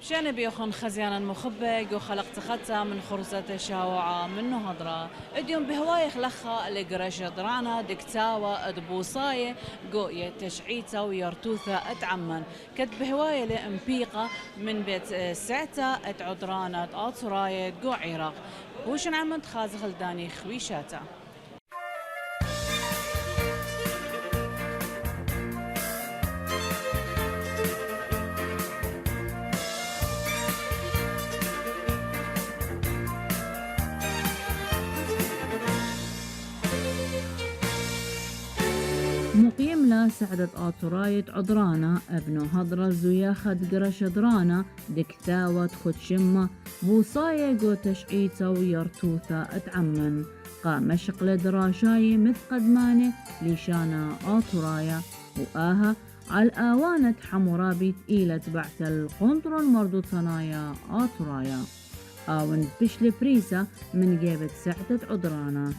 شأن بيخون خزيانا مخبق وخلقت خدتا من خرزة شاوعة من نهضرة اديوم بهواي خلخة لقرش درانا دكتاوة ادبوصاية قوية تشعيتا ويرتوثة اتعمن كت بهواي لامبيقة من بيت سعتا اتعدرانا اطراية قو عراق وشن عمد خازخ الداني خويشاتا. مقيم لا سعدة آطراية عدرانا ابن هضرة زياخد قرش درانا دكتاوة خدشمة بوصاية قو تشعيتا ويرتوثا اتعمن قام شقل دراشاي مثقد ماني ليشانا آطرايا وآها على آوانة حمورابي تقيلة بعت القنطر المردو ثنايا آطرايا آون بشل بريسا من جيبت سعدة عدرانا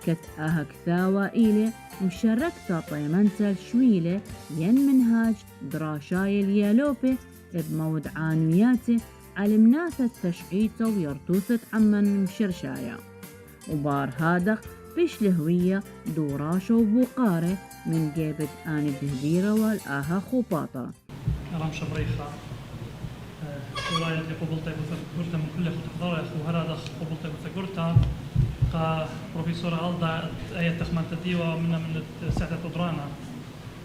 كت آها كثاوة إيلي مشاركتا طيمنتا شويلة ين منهاج دراشاي اليالوبي بمود عانوياتي على مناثة تشعيتا ويرتوثة عمن مشرشايا وبار هادخ بيش لهوية دوراشة وبوقارة من جيبت آني بهديرة والآها خوباطة رام شبريخة ولاية قبلتي بثقورتا من كل خطحضارة أخو هرادخ قبلتي بثقورتا قا بروفيسورة ألدا آية تخمان تديوة من ساعة قدرانا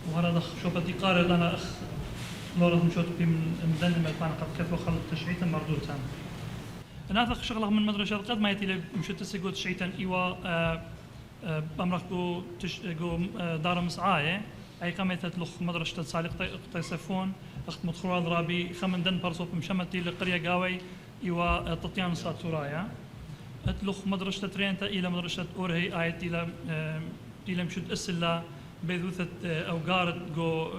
وهرادخ شوبة دي قارئ لنا أخ لورد مشوت بي من دنم البان قد كثو خلط تشعيتا مردوتا ناثق شغله من مدرسة قد ما يتي مشوت تسيقو تشعيتا إيوا بأمرخ جو دار مسعاية أي قامت لخ مدرسة صالح قيسفون أخت مدخول رابي خمن دن برصوب مشمتي لقرية قاوي إيوا تطيان ساتورايا أتلخ مدرسة ترينتا إلى مدرسة أورهي آيت إلى مشد أسلا بيذوثة أو قارت جو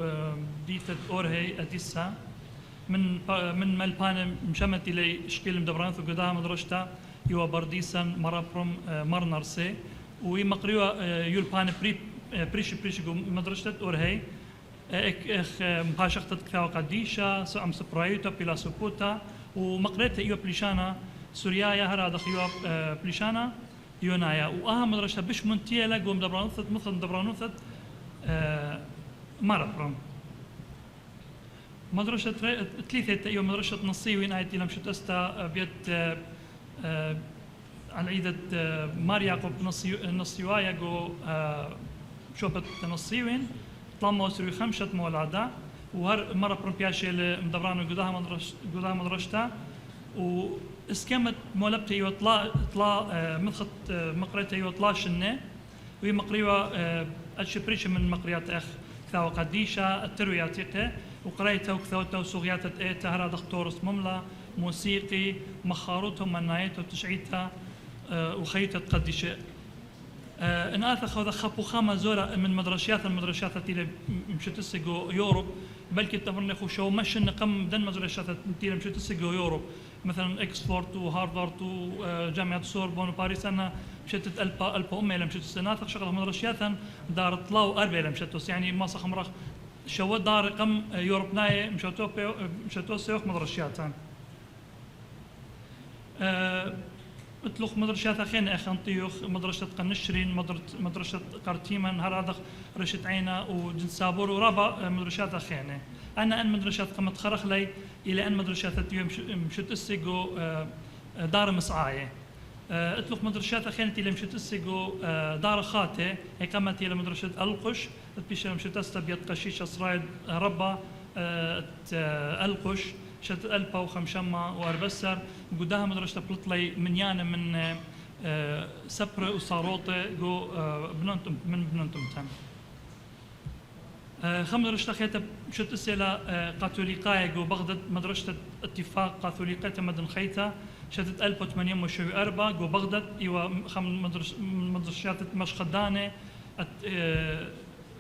ديثة أورهي أديسا من ملبان مشمتي لي شكل مدبران ثو قدام مدرسة يوا برديسا مرابرم مرنرسي ومقريوا يولبان بريش جو مدرسة أورهي اخ مباشقة كثاو قديشة سعم سبرايوتا بلا سبوتا ومقريتا إيوا بليشانا سوريا هرا دخيوا بليشانا يونايا وأهم مدرسة بش منتيلا قوم دبرانوثت مثل دبرانوثت مرابرم مدرسة ثلاثة أيوة مدرسة نصيوين آيت إلى مشت أستا بيت على عيدة مار يعقوب نصيوايا جو شوبة نصيوين طلما سوري خمسة مولعدا وهر مرة برمبياشي لمدبرانو قدها مدرسة واسكمت مولبتي يطلع مدخت مقريتي يطلع شنة وهي مقريوة أتشبريش من مقريات أخ كثاو قديشة التروياتيقة وقريتها وكثاوتها وصغياتة إيتا هرا دكتورس مملة موسيقي مخاروتها منايتها وتشعيتها وخيتها قديشة إن آثخ هذا خبو خامة زورة من المدرسات اللي مشت تسجو يوروب بلكي تفرن خو شو مش نقم دن مدرسات اللي مشت تسجو يوروب مثلا اكسفورد وهارفارد وجامعة سوربون وباريس أنا مشت ألبا أمي لم مشت آثخ شغلة مدرسات دار طلاو أربعة لم مشت يعني ما صخ مرخ شو دار قم يوروب ناي مشتو سيوخ مدرسات اطلق مدرسة خين أخنطيوخ مدرسة قنشرين مدرسة قرتيمن هرادخ رشة عينا وجنسابور ورابا مدرسات خينة أنا أن مدرسة قمت خرخ لي إلى أن مدرسة مشت السجو دار مصعاية اطلق مدرسة خينة إلى مشت السجو دار خاتة هي قامت إلى مدرسة القش تبيش مشت استبيت قشيش إسرائيل ربا القش شت ألبا وخمشمة وأربسر قدها مدرسة بلطلي منيانة من سبر وصاروطة جو بننتم من بننتم تم خم مدرسة خيتة شت أسئلة كاثوليقية جو بغداد مدرسة اتفاق كاثوليقية مدن خيتة شتت ألبا 804 جو بغداد إيوا خم مدرسة مشخدانة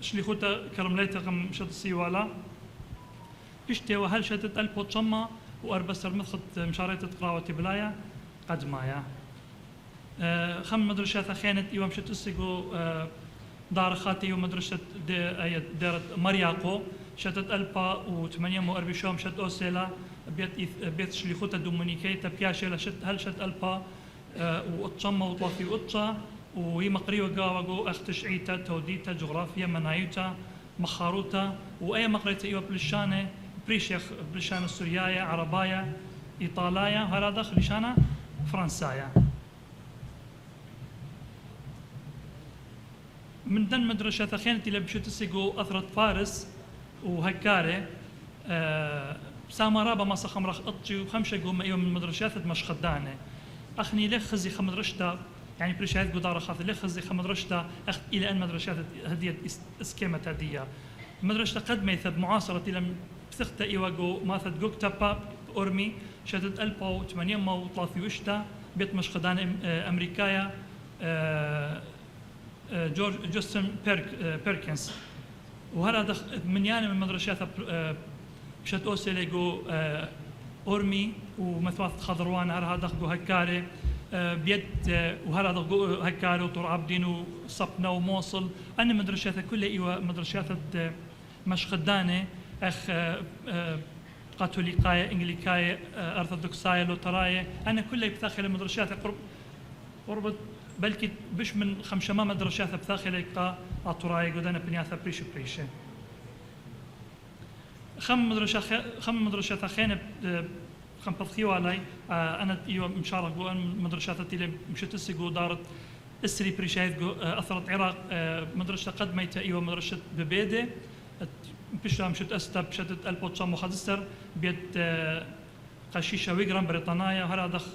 شليخوتا كرمليتا خم شت السيوالا بيشتي وهل شتت ألبو تصمى وأربسر مخط مشارية قراوة بلايا قد مايا خم مدرسة خينت يوم شت أسيقو دار خاتي ومدرسة دارت مرياقو شتت ألبا وثمانية وأربعين شت أوسيلا بيت شليخوتا دومونيكيتا بياشي لشت هلشت ألبا وأتشما وطوافي وأتشا ويمقريو قاوغو أختشعيتا توديتا جغرافيا منايوتا مخاروتا وأي مقريتا إيوا بلشانة بريشيخ بلشانة سوريايا عربايا إيطالايا هذا داخل لشانة فرنسايا من دن مدرسة ثخينتي لبشو تسيقو أثرت فارس وهكاري سامرابا ما سخم رخ أطشي وخمشة قوم أيوة من مدرسات مشخدانة أخني ليه خزي خمدرشتا يعني بريشات قدارة خاطر ليه خزي خمدرشتا أخت إلى أن مدرسات هدية إسكيمة هدية مدرسة قد ميثب معاصرة لم بثخت أيوة جو ماثد جو كتابا أورمي شتت ألبا وثمانية ما وطلافي وشتا بيت مشخدانة أمريكايا جورج جوستن بيركنز وهذا من يعني من مدرسات مشت أوسيليجو أورمي ومثواث خضروان هذا جو هكاري بيد وهذا جو هكاري وطور عبدين وصبنا وموصل أنا مدرسات كلها إيوه مدرسات مش خدانة أخ كاثوليكاية إنجليكاية أرثوذكساية لوتراية أنا كلها بثاخل مدرسات قرب بلكي بش من خمشما مدرسات بثاخل كا أطراي قدنا بنياثا بريشة خم مدرسة خينة خم بطخيو علي أنا إيوه مشارك جو مدرسات اللي مشت السجو دارت السري بريشة أثرت عراق مدرسة قدمت إيوه مدرسة ببيدة بشتها مشت أستا بشتت ألبوتشام وخدستر بيت قشيشة ويجرام بريطانيا وهذا دخ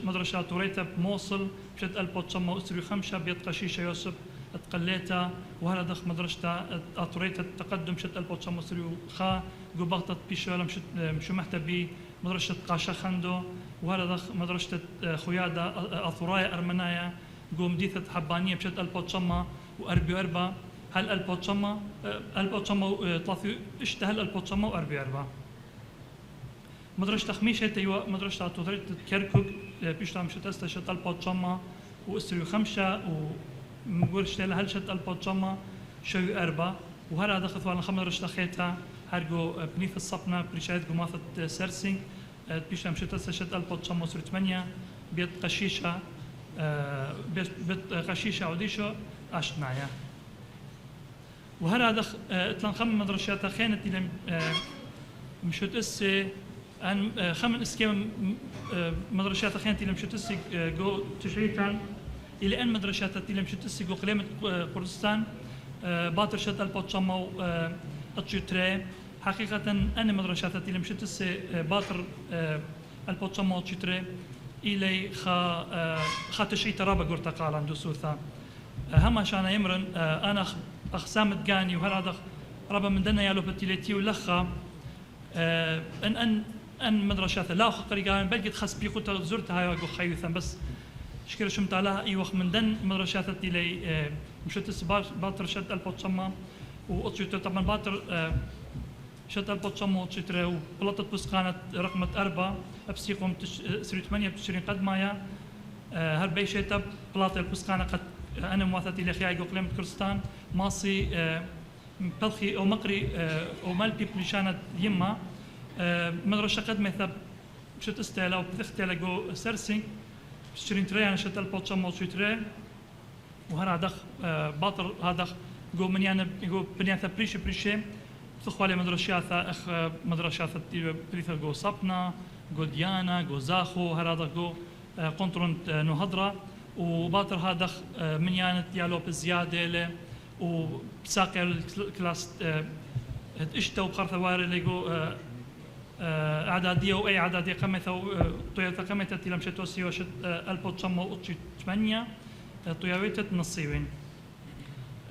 مدرسة توريتا بموصل بشت ألبوتشام وأسري خمسة بيت قشيشة يوسف اتقليتا وهذا دخ مدرسة توريتا التقدم بشت ألبوتشام وأسري خا جوبغتت بيشو ولا مشو محتى بي مدرسة قاشا خندو وهذا دخ مدرسة خيادة أثرايا أرمنايا قوم ديثة حبانية بشت ألبوتشام وأربي أربا هل البوتشما طافي اشتهل البوتشما وأربي أربعة مدرسة خميشة تيوا مدرسة تودريت كيركوك بيشتها مشت استشت البوتشما وأسري خمسة ومقول شتهل هل شت البوتشما شو أربعة وهذا دخل على خمس مدرسة خيتها هرجو بنيف الصبنا بريشات جماعة سيرسينج بيشتها مشت استشت البوتشما أسري ثمانية بيت قشيشة بيت قشيشة عوديشو أشتنايا وهذا اتلان خم مدرسات خانت إلى مشت أسي أن خمن اسكيم مدرسات خانت إلى مشت أسي جو تشريتان إلى أن مدرسات إلى مشت أسي جو قلمة كردستان باطر شت البوتشما أتشتري حقيقة أن مدرسات إلى مشت أسي باطر البوتشما أتشتري إلى خا تشريت رابع قرطة قال عن دسوثا هم عشان يمرن أنا أقسام تجاني وهذا ربما من دنا يالو بتيلتي ولخا أن مدرسة لا طريقة بلقيت خاص بيقول زرتها يا جو خيوثا بس شكرا شمت علىها أي وقت من دن مدرسة تيلي مشت السبار باطر شد البوتشما وأتشيت طبعا باطر شد البوتشما وأتشيت وبلطت بس كانت رقم 4 أبسيقهم سري 8 بتشرين قد مايا هربي شيتا بلاطة بس كانت قد أنا موثتي لخيا جو قلمة كردستان ماصي بلخي أو مقري أو مالبي بلشانة يما مدرسة قد مثل شت استيلا وبتختيلا جو سيرسينج شرين تري أنا شت البوتشما وشتري وهنا دخ باطر هذا جو من يعني جو بنياثا بريشة تخوالي مدرسة أخ مدرسة بريثا جو صبنا جو ديانا جو زاخو هذا جو قنطرون نهضرة وباطر هذا من يعني ديالو بزيادة له وساقي الكلاس اشتا وبخرثة واري اللي جو اعداديه واي اعداديه قمته تويوتا قمته تي مشات توسي وشت البوتشما واتشي 8 تويوتا نصيبين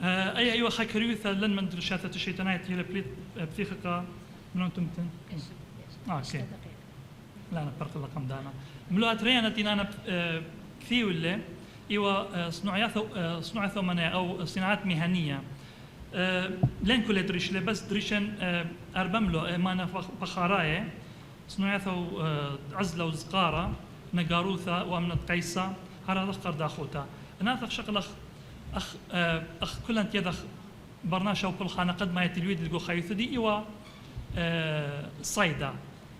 اي ايوه خكريوثا لن من درشات الشيطانات هي بليت بثيقه من انتم اوكي لا انا فرق الرقم دانا ملوات ريانا تينا كثير ولا ايوه صناعات ثمانية او صناعات مهنيه لين كل دريش بس دريشن أربملو مانا فخاراية صناعات عزلة وزقارة نجاروثا وأمنة قيسة هذا ذكر داخوتا ناثق شغل أخ كل أنت يدخ برناشة وكل خانة قد ما يتلويد الجو خيث دي إيوا صيدا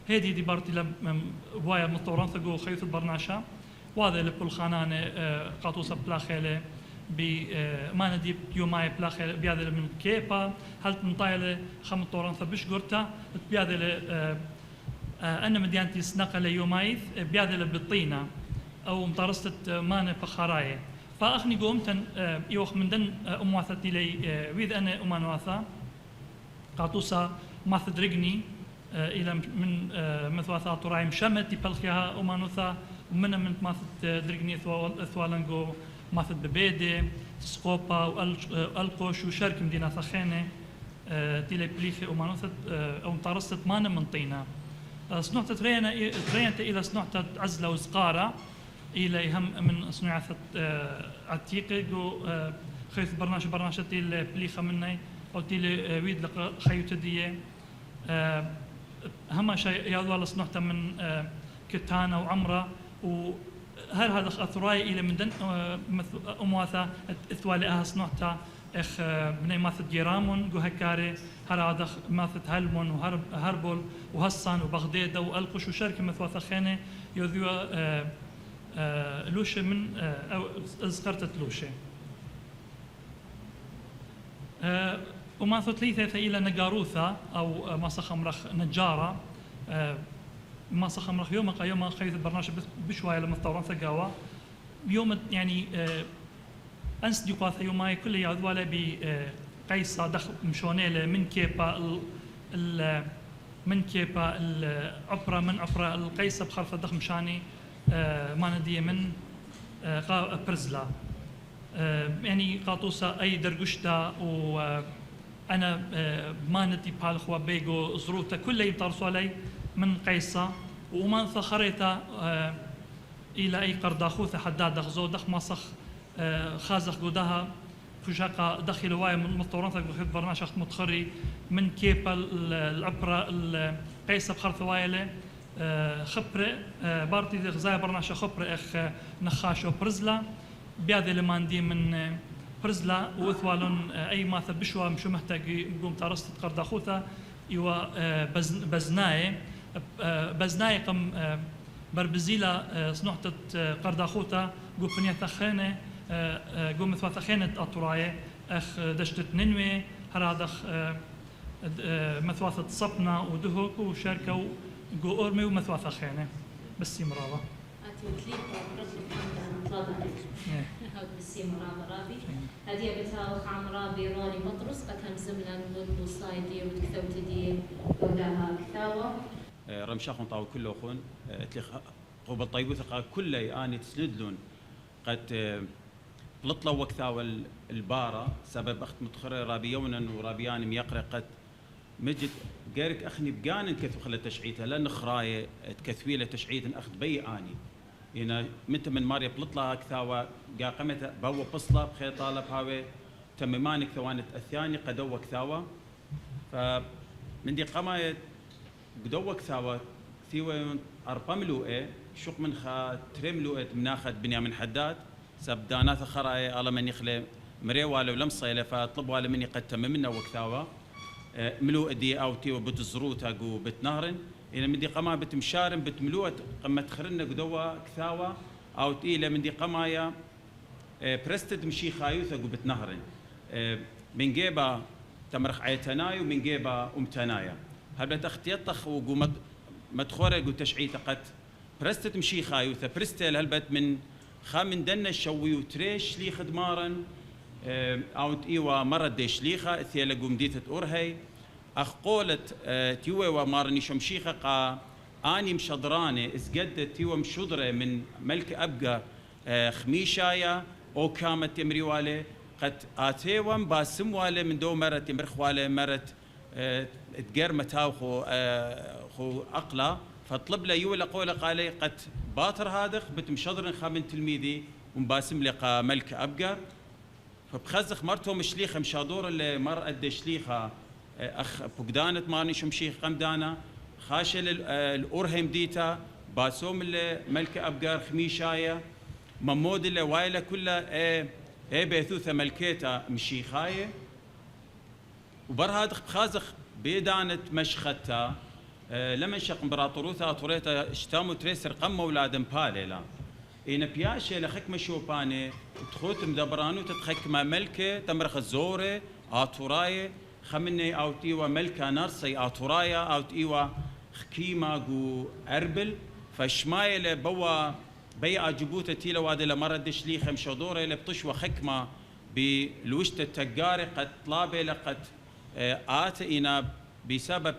هذه دي بارتي لم وايا مطوران ثقو خيوث البرناشا وهذا اللي بكل خانانة قاطوسة بلاخيلة ما ندي يوماي بلاخيلة بيادة من كيبا هل تنطايلة خم مطوران ثبش قرتا بيادة أنا مديانتي سنقل يومايث بيادة بالطينة أو مطارسة مانة بخاراية فأخني قومتن يوخ من دن أمواثتي لي ويذ أنا أمانواثا قاطوسة ماث درقني إلى من مثواثات رايم شمت يبلخيها أمانوثا ومن ماث درقني ثوالنجو ماث ببيدي سقوبا والقوش وشرك مدينة ثخينة تيلي بليخي أمانوثا أو مطارسة مانة من طينة صنوعة ترينت إلى صنوعة عزلة وزقارة إلى هم من صناعة عتيقة جو خيث برناشة تيل بليخة مني أو تيل ويد لق خيوت ديه هم شيء يضوى لصنوعة من كتانة وعمرة وهل هذا أثراي إلى من دن أمواثا إثوالي أها صنوعة إخ بني ماثد جيرامون جو هكاري هذا ماثد هلمون وهربول وهصان وبغداد وألقش وشركة مثواثا خانة يذوى لوشة من أو أذكرت لوشة وما ثلاثة إلى نجاروثا أو ما صخمرخ نجارة ما صخمرخ يوم خيث البرنامج بشوية لما الثوران ثقاوة يوم يعني أنس ديقاث يوماي كل يعذواله بقيصة دخل مشونيله من كيبا من كيبا العبرة من عبرة القيصة بخرفة دخل مشاني ما نديه من برزلا يعني قاطوسة أي درجشتا وأنا ما ندي بالخوا بيجو زروتا كل يمترسوا علي من قيصة وما ثخريتا إلى أي قرداخوثة حداد دخزو دخ مصخ خازخ جودها فشاقة دخل واي من مطوران ثقب برنامج أخت متخري من كيبا العبرة القيصة بخرث وايله خبرة بارتي غزايا برنامج خبرة إخ نخاشو برزلا بيادة لماندي من برزلا وثوالون أي ما ثبشوا مشو محتاج يقوم ترست قرداخوثة يوا بزناي قم بربزيلا صنوعة قرداخوثة جو بنيا ثخانة جو مثوا ثخانة أطراية أخ دشتت ننوي هرادخ مثواثة صبنا ودهوك وشاركة جو أورمي ومثوا ثخانة بس يمراضة هاد بالسيم رابي هذه بتاو خام رابي راني مطرس قتم زمنا نقول بوصايدي وتكثوتدي وداها كثاوة رمشاخون طاو كله خون تلخ قبل طيبو ثقة كله آني تسندلون قد لطلوا وكثاوة البارة سبب أخت متخرة رابيونا ورابيان ميقرأ قد مجد غيرك أخني بقان كثو خلت تشعيتها لأن خراية تكثويلة تشعيت أخت بي آني هنا متى من ماريا بلطلها كثاوة قا قمت بو بصلة بخير طالب هاوي تممانك ثوانت الثاني قدوة كثاوة فمن دي قماية قدوة كثاوة ثيوة أربع ملوئة شوق من خا تري ملوئة مناخد بنيامين حداد سبدانات خراية على من يخلي مريوالة ولم صيلة فطلبوا على مني قد تممنا وكثاوة ملوئة دي أو تيوة بتزروتا جو بتنهرن إلى من دي قما بتمشارن بتملوت قمة خرنا قدوة كثاوة أو تيلة من دي قمايا برستد مشي خايوثة قو بتنهرن من جيبا تمرخ عيتناي ومن جيبا أمتنايا هل بتختيطخ وقو مدخورة قو تشعيت قد برستد مشي خايوثة برستل هل بت من خامن دنا شوي وتريش لي خدمارن أو تيوا مرة ديش ليخا ثيلا قو مديثة أورهي أخ قولت تيوه ومارني شمشيخة قا آني مشضراني اسقدت تيوه مشضرة من ملك أبقى خميشايا أو كامت تمري والي قد آتيوه باسم والي من دو مرت يمرخ والي مرت تقر متاو خو أقلا فطلب له يوه لقوله قالي قد باطر هادخ بتمشضرن خامن تلميذي ومباسم لقى ملك أبقى فبخزخ مرتو مشليخة مشادور اللي مر أدي شليخة أخ بقدانت مارني شمشيخ قمدانا خاشل الأورهم ديتا باسوم اللي ملك أبقار خميشايا ممود اللي وايلة كلها بيثوثة ملكيتا مشيخاية وبر هادخ بخازخ بيدانة مشختا لما شق امبراطوروثا أطوريتا اشتامو تريسر قم أولاد باليلا إن بياشة لخك مشوباني تخوت مدبرانو تتخك ما ملكة تمرخ الزورة آتوراية خمني أو تيوا ملكة نرسي آتورايا أو تيوا خكيما جو أربل فشمايل بوا بيع جبوت تيلا وادي لمردش لي خمشة دورة لبطشوا خكمة بلوشت التجاري قد طلابة لقد آتينا بسبب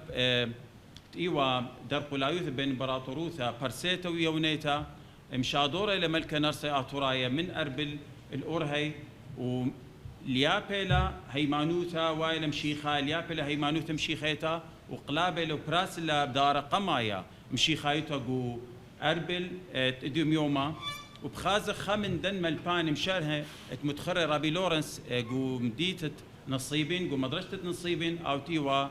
تيوا درقلايوث بين امبراطوروثا برسيتا ويونيتا مشادورة لملكة نرسي آتورايا من أربل الأورهي وليابيلا هيمانوتا وايلا مشيخا ليابيلا هيمانوتا مشيخيتا وقلابل وبراسلا بدار قمايا مشيخايتا جو أربل تديوم يوما وبخازق خمن دن ملبان مشارها متخرر رابي لورنس جو مديتة نصيبين جو مدرسة نصيبين أو تيوا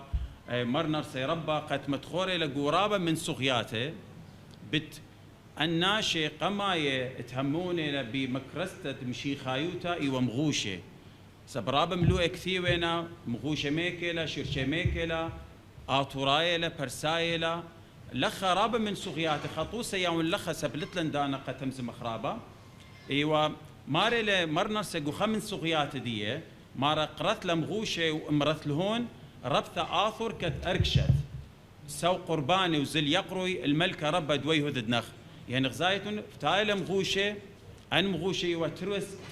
مرنر سيربا قد متخوري لقرابة من صغياته بت الناشي قماية تهموني بمكرستة مشيخايوتا إيوا مغوشة سبرابة ملوء كثيوينا مغوشة ميكيلا شرشة ميكيلا آتورايلا برسايلا لخا رابة من صغياته خطوسة يوم لخا سبلتلن دانا قتمز مخرابة إيوا ماري مرنر سيقو خمن صغيات دي مارا قرث لمغوشة ومرث لهون ربثة آثر كت أركشت سو قرباني وزل يقروي الملكة ربا دويه ذد نخ يعني غزايتون فتايلة مغوشة أن مغوشة إيوا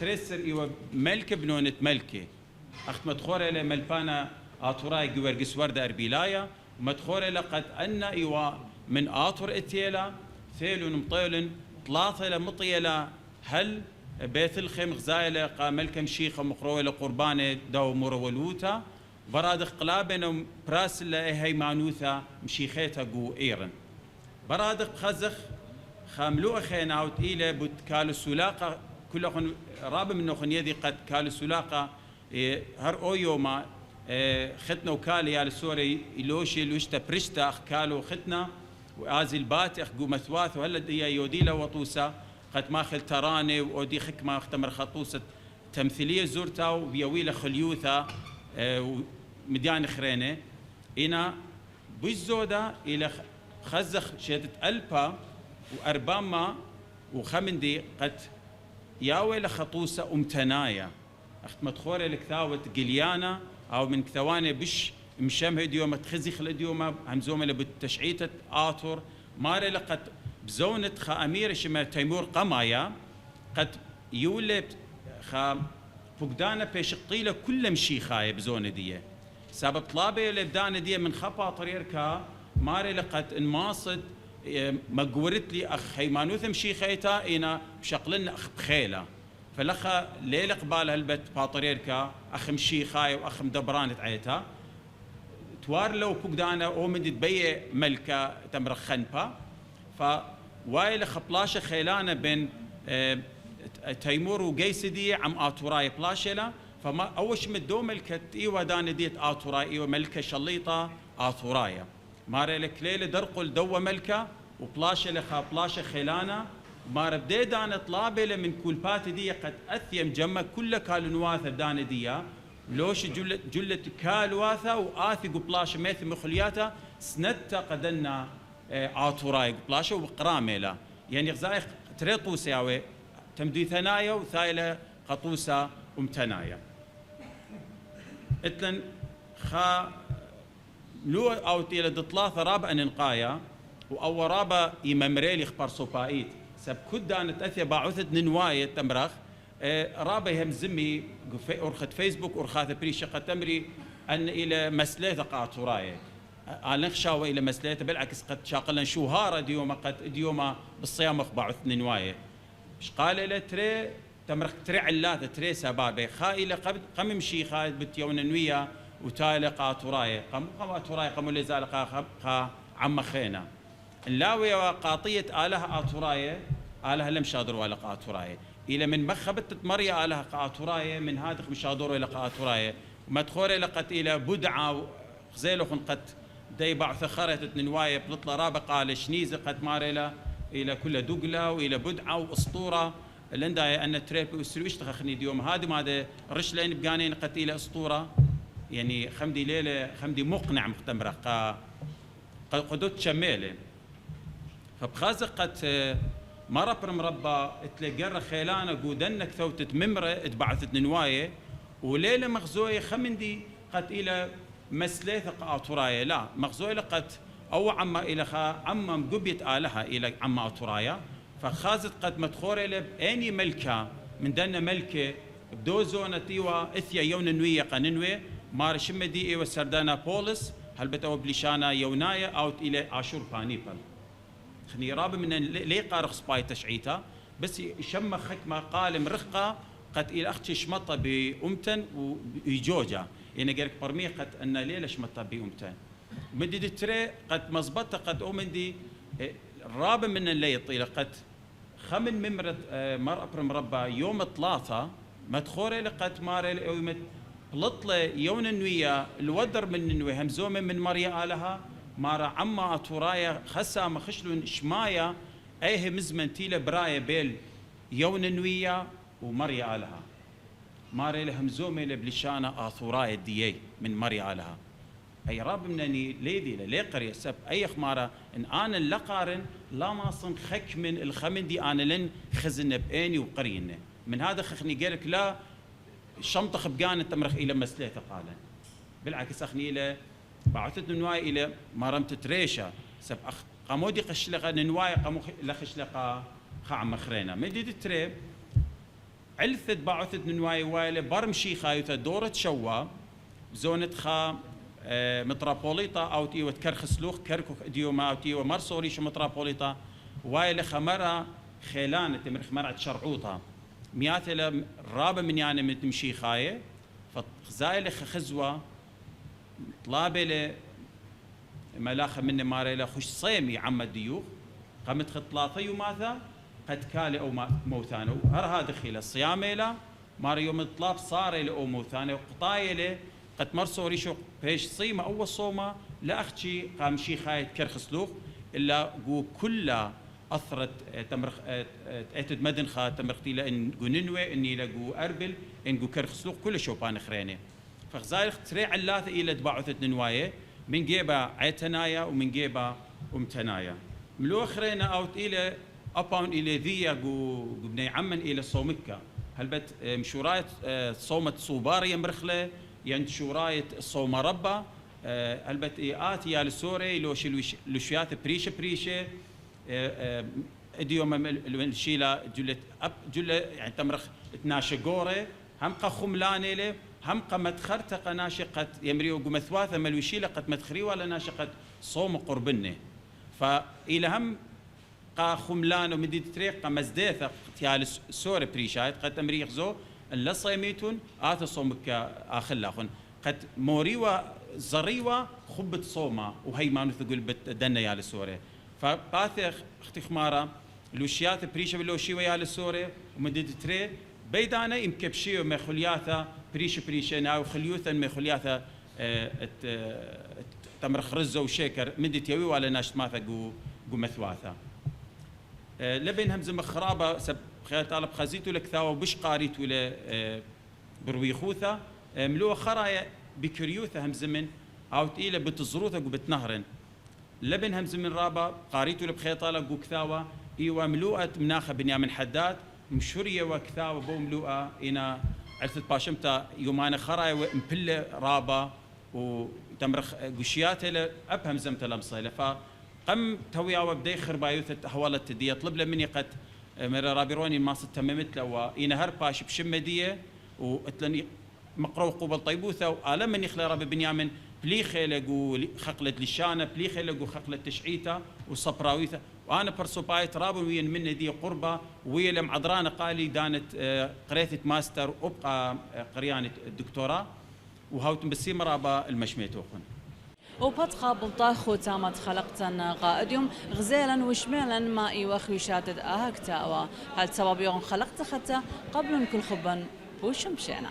ترسر إيوا ملكة بنونة ملكة أخت مدخورة لملبانا آتوراي جوارجس وردة أربيلايا ومدخورة لقد أن إيوا من آطر إتيلا ثيل مطيل ثلاثة لمطيلة هل بيت الخيم غزايلة قاملك مشيخة مقروة لقربانة دو مرولوتا براد قلابنا براس هي مانوثا مشيخيتا جو إيرن براد خزخ خاملو أخينا أو تقيلة بتكالو سلاقة كلهم راب منه خنيدي قد كالو سلاقة هر أو يوما ختنا وكالي على سوري إلوشي لوشتا برشتا أخ كالو ختنا وآزي البات أخ جو مثواث وهلا دي يوديلا وطوسا قد ماخل تراني وأودي خكمة اختمر خطوسة تمثيلية زورتا وبيويلة خليوثا ومديان خرينة إنا بالزودة إلى خزخ شهدت ألبا وأرباما وخمندي قد ياوي لخطوسة أمتنايا أخت مدخورة لكثاوة قليانا أو من كثواني بش مشام هديوما تخزخ لديوما همزومة لبتشعيتة آطر ماري لقد بزونة خا أمير شما تيمور قمايا قد يولي خا فقدانا بيشقيلة كل مشيخاية بزونة دي سبب طلابة اللي بدانا دي من خبا طريركا ماري لقد انماصد مقورت لي أخ هيمانوث مشيخيتا إنا بشقلنا أخ بخيلة فلخا ليلة قبال هالبت باطريركا أخ مشيخاية وأخ مدبرانة عيتا توار لو فقدانا أومد تبيع ملكة تمرخنبا فوايل خبلاشة خيلانة بين تيمور وقيسدي عم آتوراي بلاشلا فما أول شيء مدو ملكة إيوة دانة ديت آتوراي إيوة ملكة شليطة آتورايا ماري لك ليلة درقل دو ملكة وبلاشة خا بلاشة خيلانة مار بدي دانة طلابة من كولبات دي قد أثيم جمع كل كالنواثة دانة دي لوش جلة كالواثة وآثي بلاشة ميث مخلياتها سنتا قدنا آتوراي بلاشة وقراميلا يعني غزايق تريطو سياوي تمدي ثنايا وثايلة قطوسة ومتنايا اتلن خا لو او تيلا دطلاثة رابع ننقايا او رابع يممريلي خبر صوبايت سب كدان تأثي باعوثة ننواية تمرخ رابع هم زمي أرخت فيسبوك أرخاث بريشة قد تمري أن إلى مسلية قاطوراية نخشاوة إلى مسلية بالعكس قد شاقلنا شوهارة ديوما قد ديوما بالصيام باعوث ننواية مش قال له تري تمرخ تري علاته تري سبابه خائله قم مشي خالد بتيوننويه وتاله قاطورايه قم قاطورايه قم اللي زال قا عم خينا اللاويه وقاطيه اله قاطورايه اله لم شادر ولا قاطورايه الى من مخبت مريا اله قاطورايه من هادخ مشادر ولا قاطورايه مدخوره لقت الى بدعه غزيله قد دي بعث خرت نوايه بلطله رابق قال شنيزه قد ماريلا الى كل دقله والى بدعه واسطوره لندا ان تريب وسرويش تخني ديوم هذا ما هذا رشلين بقانين قتيله اسطوره يعني خمدي ليلة خمدي مقنع مختمرة قدوت شمالة فبخازقت مرة برمربا تلقر خيلانة قودنك ثوتت ممرة اتبعثت نواية وليلة مغزوية خمندي قد إلى مسليثة قاطراية لا مغزوية لقد أو عما إلى عما مقبيت آلها إلى عما أطرايا فخازت قد مدخورة لب أني ملكة من دنا ملكة بدوزونة تيوا إثيا يون نوية قننوي مار شمدي إيوا سردانا بولس هل بتو بليشانا يونايا أو إلى عاشور بانيبل خني راب من لي قارخ سباي تشعيتا بس يشم خك ما قال مرقة قد إلى أختي شمطة بأمتن ويجوجا يعني قالك برمي قد أن ليلة شمطة بأمتن مدي تري قد مزبطة قد أومندي راب من اللي طيلة قد خمن ممرة مرأة مربى يوم ثلاثة مدخورة لقد ماري يوم لطلة يوم النوية الودر من النوية همزومة من مريا آلها مارا عما أطورايا خسا مخشلون شمايا أيه مزمن تيلة برايا بيل يوم النوية ومريا آلها ماري لهمزومة لبلشانة آثورايا ديي من مريا آلها أي راب منني ليدي لي قرية سب أي خمارة إن أنا لقارن لا ماصن خك من الخمندي أنا لن خزن بأني وقرينه من هذا خخني قالك لا شمطة خبقان تمرخ إلى مسلية قالا بالعكس أخني إلى بعثت نواي إلى مرمت تريشة سب قامودي قشلقة نواي قامو لخشلقة خع مخرينا مدي تري علثت بعثت نواي وايلة برمشي خايته دورة شوا زونة خا مترابوليطا أو تيو تكرخسلوخ كركو ديوما أو تيو مرسوريش مترابوليطا وايلة خمرة خيلانة تمرخ مرعة شرعوطة مياتل رابع من يعني متمشي خاية فزايلة خزوة طلابة ملاخة من ماريلا خش صيمي عم الديوخ قامت خطلاثة يوماثا قد كالي أو موثانة هرها دخيلة صياميلا ماري يوم الطلاب صار إلى أو موثانة وقطايلة قد مرسو ريشو بيش صيمة أول صومة لا أختي قام شي خايت كرخسلوخ إلا جو كلها أثرت تمرخ أتد مدن خا تمرختي لأن جو ننوي إني لجو أربل إن جو كرخسلوخ كل شوبان خرينة فخزايخ تريع اللاث إلى تبعثت نواية من جيبة عتنايا ومن جيبة أمتنايا ملو خرينة أوت إلى أباون إلى ذي جو بني عمن إلى صومكة هل بت مشورايت صومة صوبار يمرخله يعني شورايت صوم ربا البت آتي يا السوري لو شيات بريشه اديوم الشيله جله يعني تمرخ تناشي قوره هم خملانه له هم متخرت قناشقه يمريو قمثواثه ملوشيله قد متخري ولا ناشقه صوم قربنه فإلى هم قا خملان ومدي طريق مزديثه تيال سوري بريشات قد تمريخ زو لا صيميتون صومك اخلاخن قد موريوا زريوا خبت صومه وهي ما نثقل بدنا يا السوري فباث اختي خماره لوشيات بريشه بلوشي ويا السوري ومدد تري بيدانا يمكبشيو مخلياثا بريشه ناو خليوثا مخلياثا تمرخ رزه وشيكر مدت يوي ولا ناشت ماثا جو مثواثا لبن همز مخرابه سب خيال طالب خزيتو لك ثاو وبش قاريتو ل برويخوثا ملوه خرايا بكريوثا همزمن او تقيله بتزروثا وبتنهرن لبن همزمن رابا قاريتو لبخيال طالب جو كثاوه ايوا ملوءه مناخه بنيامين حداد مشوريه وكثاوه بو ملوءه انا عرفت باشمتا يومان خرايا مبله رابا وتمرخ قشياته ابهم زمت لمصيله فقم تويا وبدي خربايوث حولت دي يطلب له مني قد مر رابيروني ما ستممت له وإنا هرباش بشمديه واتلني مقرو قبل طيبوثه وعلى من يخلى ربي بنيامن بليخه لقو خقلت لشانه بليخه لقو خقلت تشعيته وصبراويثه وانا برسوبايت رابن وين من دي قربه ويا لم عذرانه قالي دانت قريثه ماستر وابقى قريانه الدكتوراه وهاوتن بسيم رابا المشميتوخن وبط قابل طاخو تامت خلقتنا قائديوم غزيلا وشميلا ما يوخي شاتد اهكتاوا هل سبب يوم خلقت ختا قبل كل خبا وشمشينا